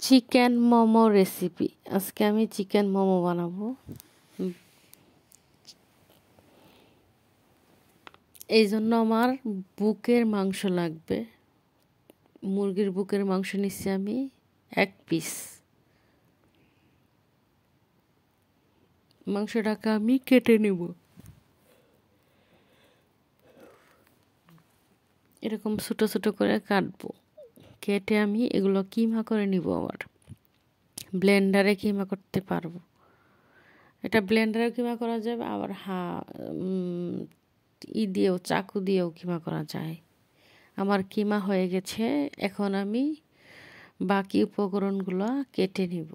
Chicken momo recipe. আজকে আমি chicken momo বানাবো। এই জন্য আমার বুকের মাংস লাগবে। মুরগির বুকের মাংস নিচ্ছি আমি 1 পিস। মাংসটাকে আমি কেটে নেব, এরকম ছোটো ছোটো করে কাটবো। কেটে আমি এগুলো কিমা করে নিব। আবার ব্লেন্ডারে কিমা করতে পারবো। এটা ব্লেন্ডারে কিমা করা যাবে, আবার দিয়েও চাকু দিয়েও কিমা করা যায়। আমার কিমা হয়ে গেছে। এখন আমি বাকি উপকরণগুলো কেটে নিব।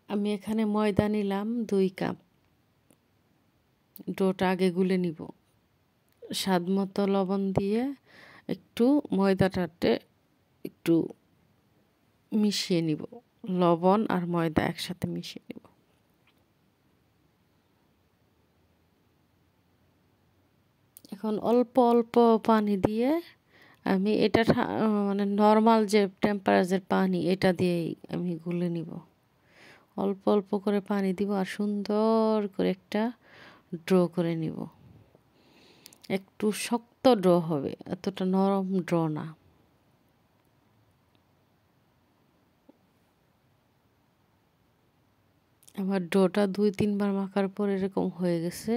আমি এখানে ময়দা নিলাম 2 কাপ। ডোটা আগে গুলে নিব। স্বাদ মতো লবণ দিয়ে একটু ময়দাটাতে একটু মিশিয়ে নিব। লবণ আর ময়দা একসাথে মিশিয়ে নিব। এখন অল্প অল্প পানি দিয়ে আমি এটা মানে নর্মাল যে টেম্পারেচার পানি, এটা দিয়েই আমি গুলে নিব। অল্প অল্প করে পানি দিব আর সুন্দর করে একটা ড্র করে নিব। একটু শক্ত ড্র হবে, এতটা নরম ড্র না। আমার ডোটা 2-3 বার মাখার পর এরকম হয়ে গেছে।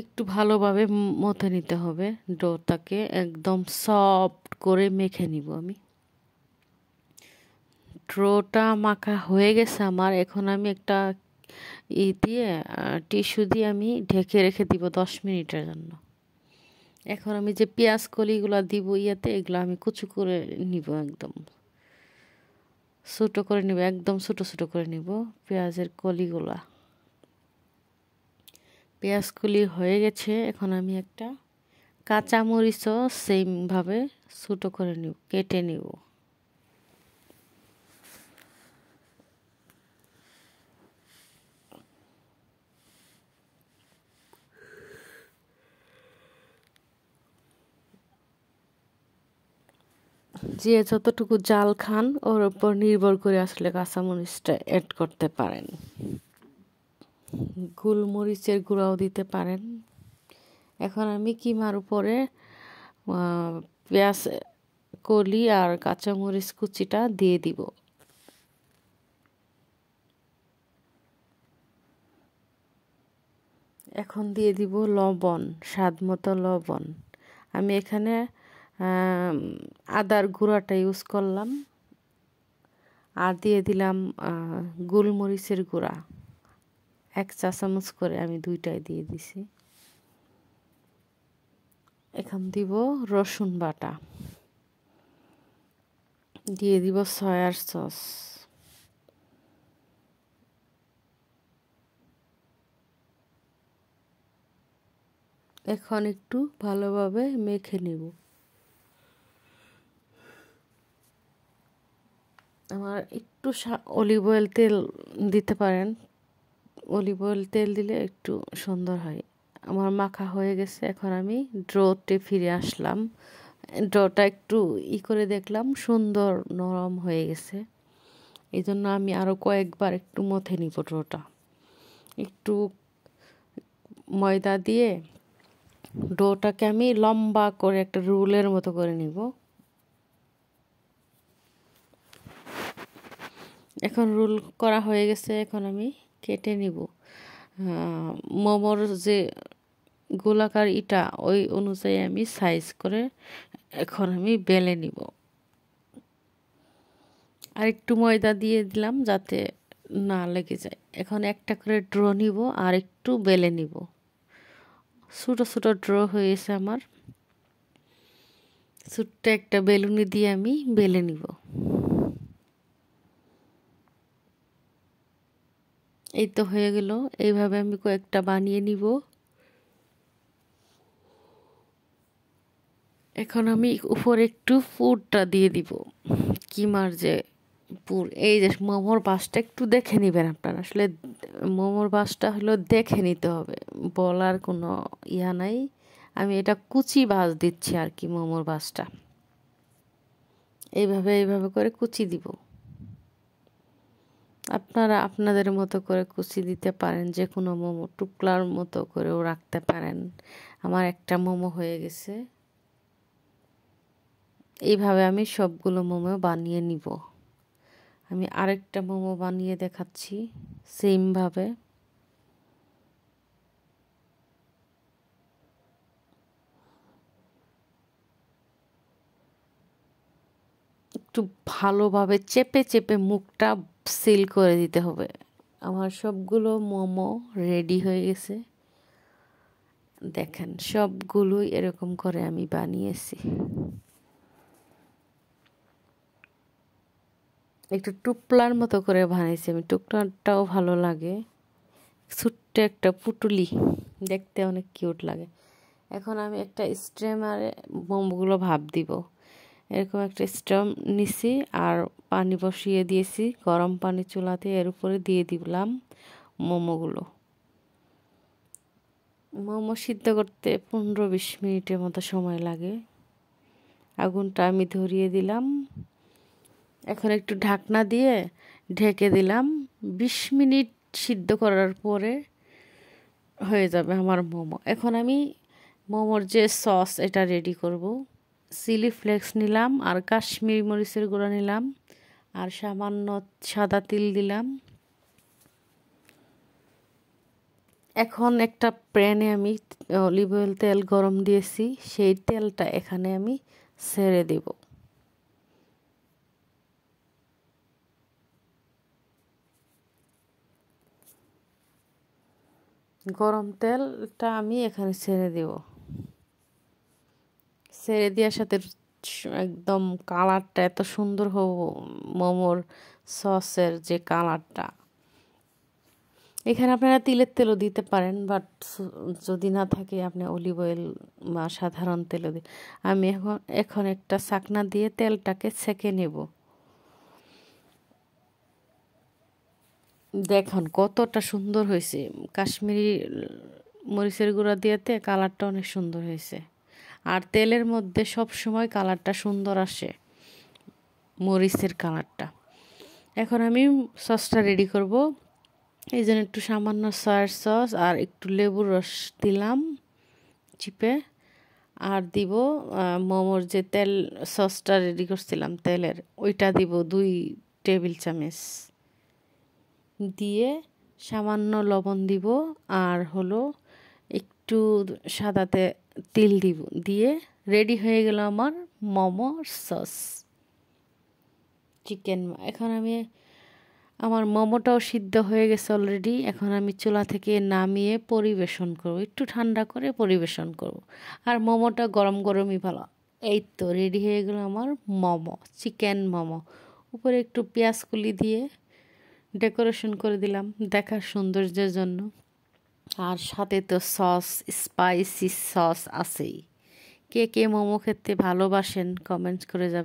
একটু ভালোভাবে মথে নিতে হবে। ডোটাকে একদম সফট করে মেখে নিব আমি। ডোটা মাখা হয়ে গেছে আমার। এখন আমি একটা দিয়ে টিস্যু দিয়ে আমি ঢেকে রেখে দিব 10 মিনিটের জন্য। এখন আমি যে পেঁয়াজ কলিগুলো দিব এগুলো আমি কুচি করে নিব, একদম ছোটো করে নিব, একদম ছোটো ছোটো করে নিব পেঁয়াজের কলিগুলা। পেঁয়াজ কলি হয়ে গেছে। এখন আমি একটা কাঁচামরিচও সেমভাবে ছোটো করে নিব, কেটে নিব। যে যতটুকু জাল খান ওর উপর নির্ভর করে আসলে কাঁচামরিচটা অ্যাড করতে পারেন। গোলমরিচের গুঁড়াও দিতে পারেন। এখন আমি কিমার উপরে পেঁয়াজ কলি আর কাঁচামরিচ কুচিটা দিয়ে দিব। এখন দিয়ে দিব লবণ, স্বাদ মতো লবণ। আমি এখানে আদার গুঁড়াটা ইউজ করলাম। আর দিয়ে দিলাম গোলমরিচের গুঁড়া 1 চা চামচ করে, আমি 2টাই দিয়ে দিছি। এখন দিব রসুন বাটা, দিয়ে দিব সয়ার সস, এখন একটু ভালোভাবে মেখে নেব। আমার একটু অলিভ অয়েল তেল দিতে পারেন। অলিভ অয়েল তেল দিলে একটু সুন্দর হয়। আমার মাখা হয়ে গেছে। এখন আমি ড্রোতে ফিরে আসলাম। ড্রোটা একটু করে দেখলাম সুন্দর নরম হয়ে গেছে। এই জন্য আমি আরও কয়েকবার একটু মথে নিব ড্রোটা। একটু ময়দা দিয়ে ডোটাকে আমি লম্বা করে একটা রুলের মতো করে নিব। এখন রোল করা হয়ে গেছে। এখন আমি কেটে নিব। মোমোর যে গোলাকার ইটা, ওই অনুযায়ী আমি সাইজ করে এখন আমি বেলে নিব। আর একটু ময়দা দিয়ে দিলাম যাতে না লেগে যায়। এখন একটা করে ড্র নিব আর একটু বেলে নিব। ছোটো ছোটো ড্র হয়েছে আমার। ছোট্ট একটা বেলুনি দিয়ে আমি বেলে নিব। এই তো হয়ে গেল। এইভাবে আমি কয়েকটা বানিয়ে নিব। এখন আমি উপরে একটু ফুডটা দিয়ে দিব, কিমার যে এই যে মোমোর বাসটা একটু দেখে নেবেন আপনারা। আসলে মোমোর বাসটা হলো দেখে নিতে হবে, বলার কোনো ইয়া নাই। আমি এটা কুচি বাস দিচ্ছি আর কি। মোমোর বাসটা এইভাবে করে কুচি দিব। আপনারা আপনাদের মতো করে কুচি দিতে পারেন, যে কোনো মোমো টুকরার মতো করেও রাখতে পারেন। আমার একটা মোমো হয়ে গেছে। এইভাবে আমি সবগুলো মোমো বানিয়ে নিব। আমি আরেকটা মোমো বানিয়ে দেখাচ্ছি সেমভাবে। একটু ভালোভাবে চেপে চেপে মুখটা সিল করে দিতে হবে। আমার সবগুলো মোমো রেডি হয়ে গেছে। দেখেন সবগুলোই এরকম করে আমি বানিয়েছি। একটু টুকলার মতো করে বানিয়েছি আমি, টুকলাটাও ভালো লাগে। ছোট্ট একটা পুটুলি, দেখতে অনেক কিউট লাগে। এখন আমি একটা স্ট্রেমারে মোমোগুলো ভাপ দিব। এরকম একটা স্ট্রেম নিছি আর পানি বসিয়ে দিয়েছি গরম পানি চুলাতে, এর উপরে দিয়ে দিলাম মোমোগুলো। মোমো সিদ্ধ করতে 15-20 মিনিটের মতো সময় লাগে। আগুনটা আমি ধরিয়ে দিলাম। এখন একটু ঢাকনা দিয়ে ঢেকে দিলাম। 20 মিনিট সিদ্ধ করার পরে হয়ে যাবে আমার মোমো। এখন আমি মোমোর যে সস এটা রেডি করব। চিলি ফ্লেক্স নিলাম আর কাশ্মীরি মরিচের গুঁড়া নিলাম আর সামান্য সাদা তিল দিলাম। এখন একটা প্যানে আমি অলিভ অয়েল তেল গরম দিয়েছি, সেই তেলটা এখানে আমি ছেড়ে দেব। গরম তেলটা আমি এখানে ছেড়ে দেব। ছেড়ে দেওয়ার সাথে একদম কালারটা এত সুন্দর হবো, মোমোর সসের যে কালারটা। এখানে আপনারা তিলের তেলও দিতে পারেন, বাট যদি না থাকে আপনি অলিভ অয়েল বা সাধারণ তেলও দিন। আমি এখন একটা ছাকনা দিয়ে তেলটাকে ছেঁকে নেব। দেখুন কতটা সুন্দর হয়েছে, কাশ্মীরি মরিচের গুঁড়া দিয়েতে কালারটা অনেক সুন্দর হয়েছে। আর তেলের মধ্যে সব সময় কালারটা সুন্দর আসে, মরিচের কালারটা। এখন আমি সসটা রেডি করব। এই জন্য একটু সামান্য সয়া সস আর একটু লেবুর রস দিলাম চিপে, আর দিব মোমোর যে তেল সসটা রেডি করছিলাম তেলের, ওইটা দিব 2 টেবিল চামচ দিয়ে সামান্য লবণ দিব আর হলো একটু সাদাতে তিল দিব, দিয়ে রেডি হয়ে গেল আমার মোমোর সস চিকেন। এখন আমার মোমোটাও সিদ্ধ হয়ে গেছে অলরেডি। এখন আমি চুলা থেকে নামিয়ে পরিবেশন করব, একটু ঠান্ডা করে পরিবেশন করব। আর মোমোটা গরম গরমই ভালো। এই তো রেডি হয়ে গেল আমার মোমো, চিকেন মোমো। উপরে একটু পেঁয়াজ কুলি দিয়ে ডেকোরেশন করে দিলাম দেখার সৌন্দর্যের জন্য। আর সাথে তো সস, স্পাইসি সস আছেই। কে কে মোমো খেতে ভালোবাসেন কমেন্টস করে যাবেন।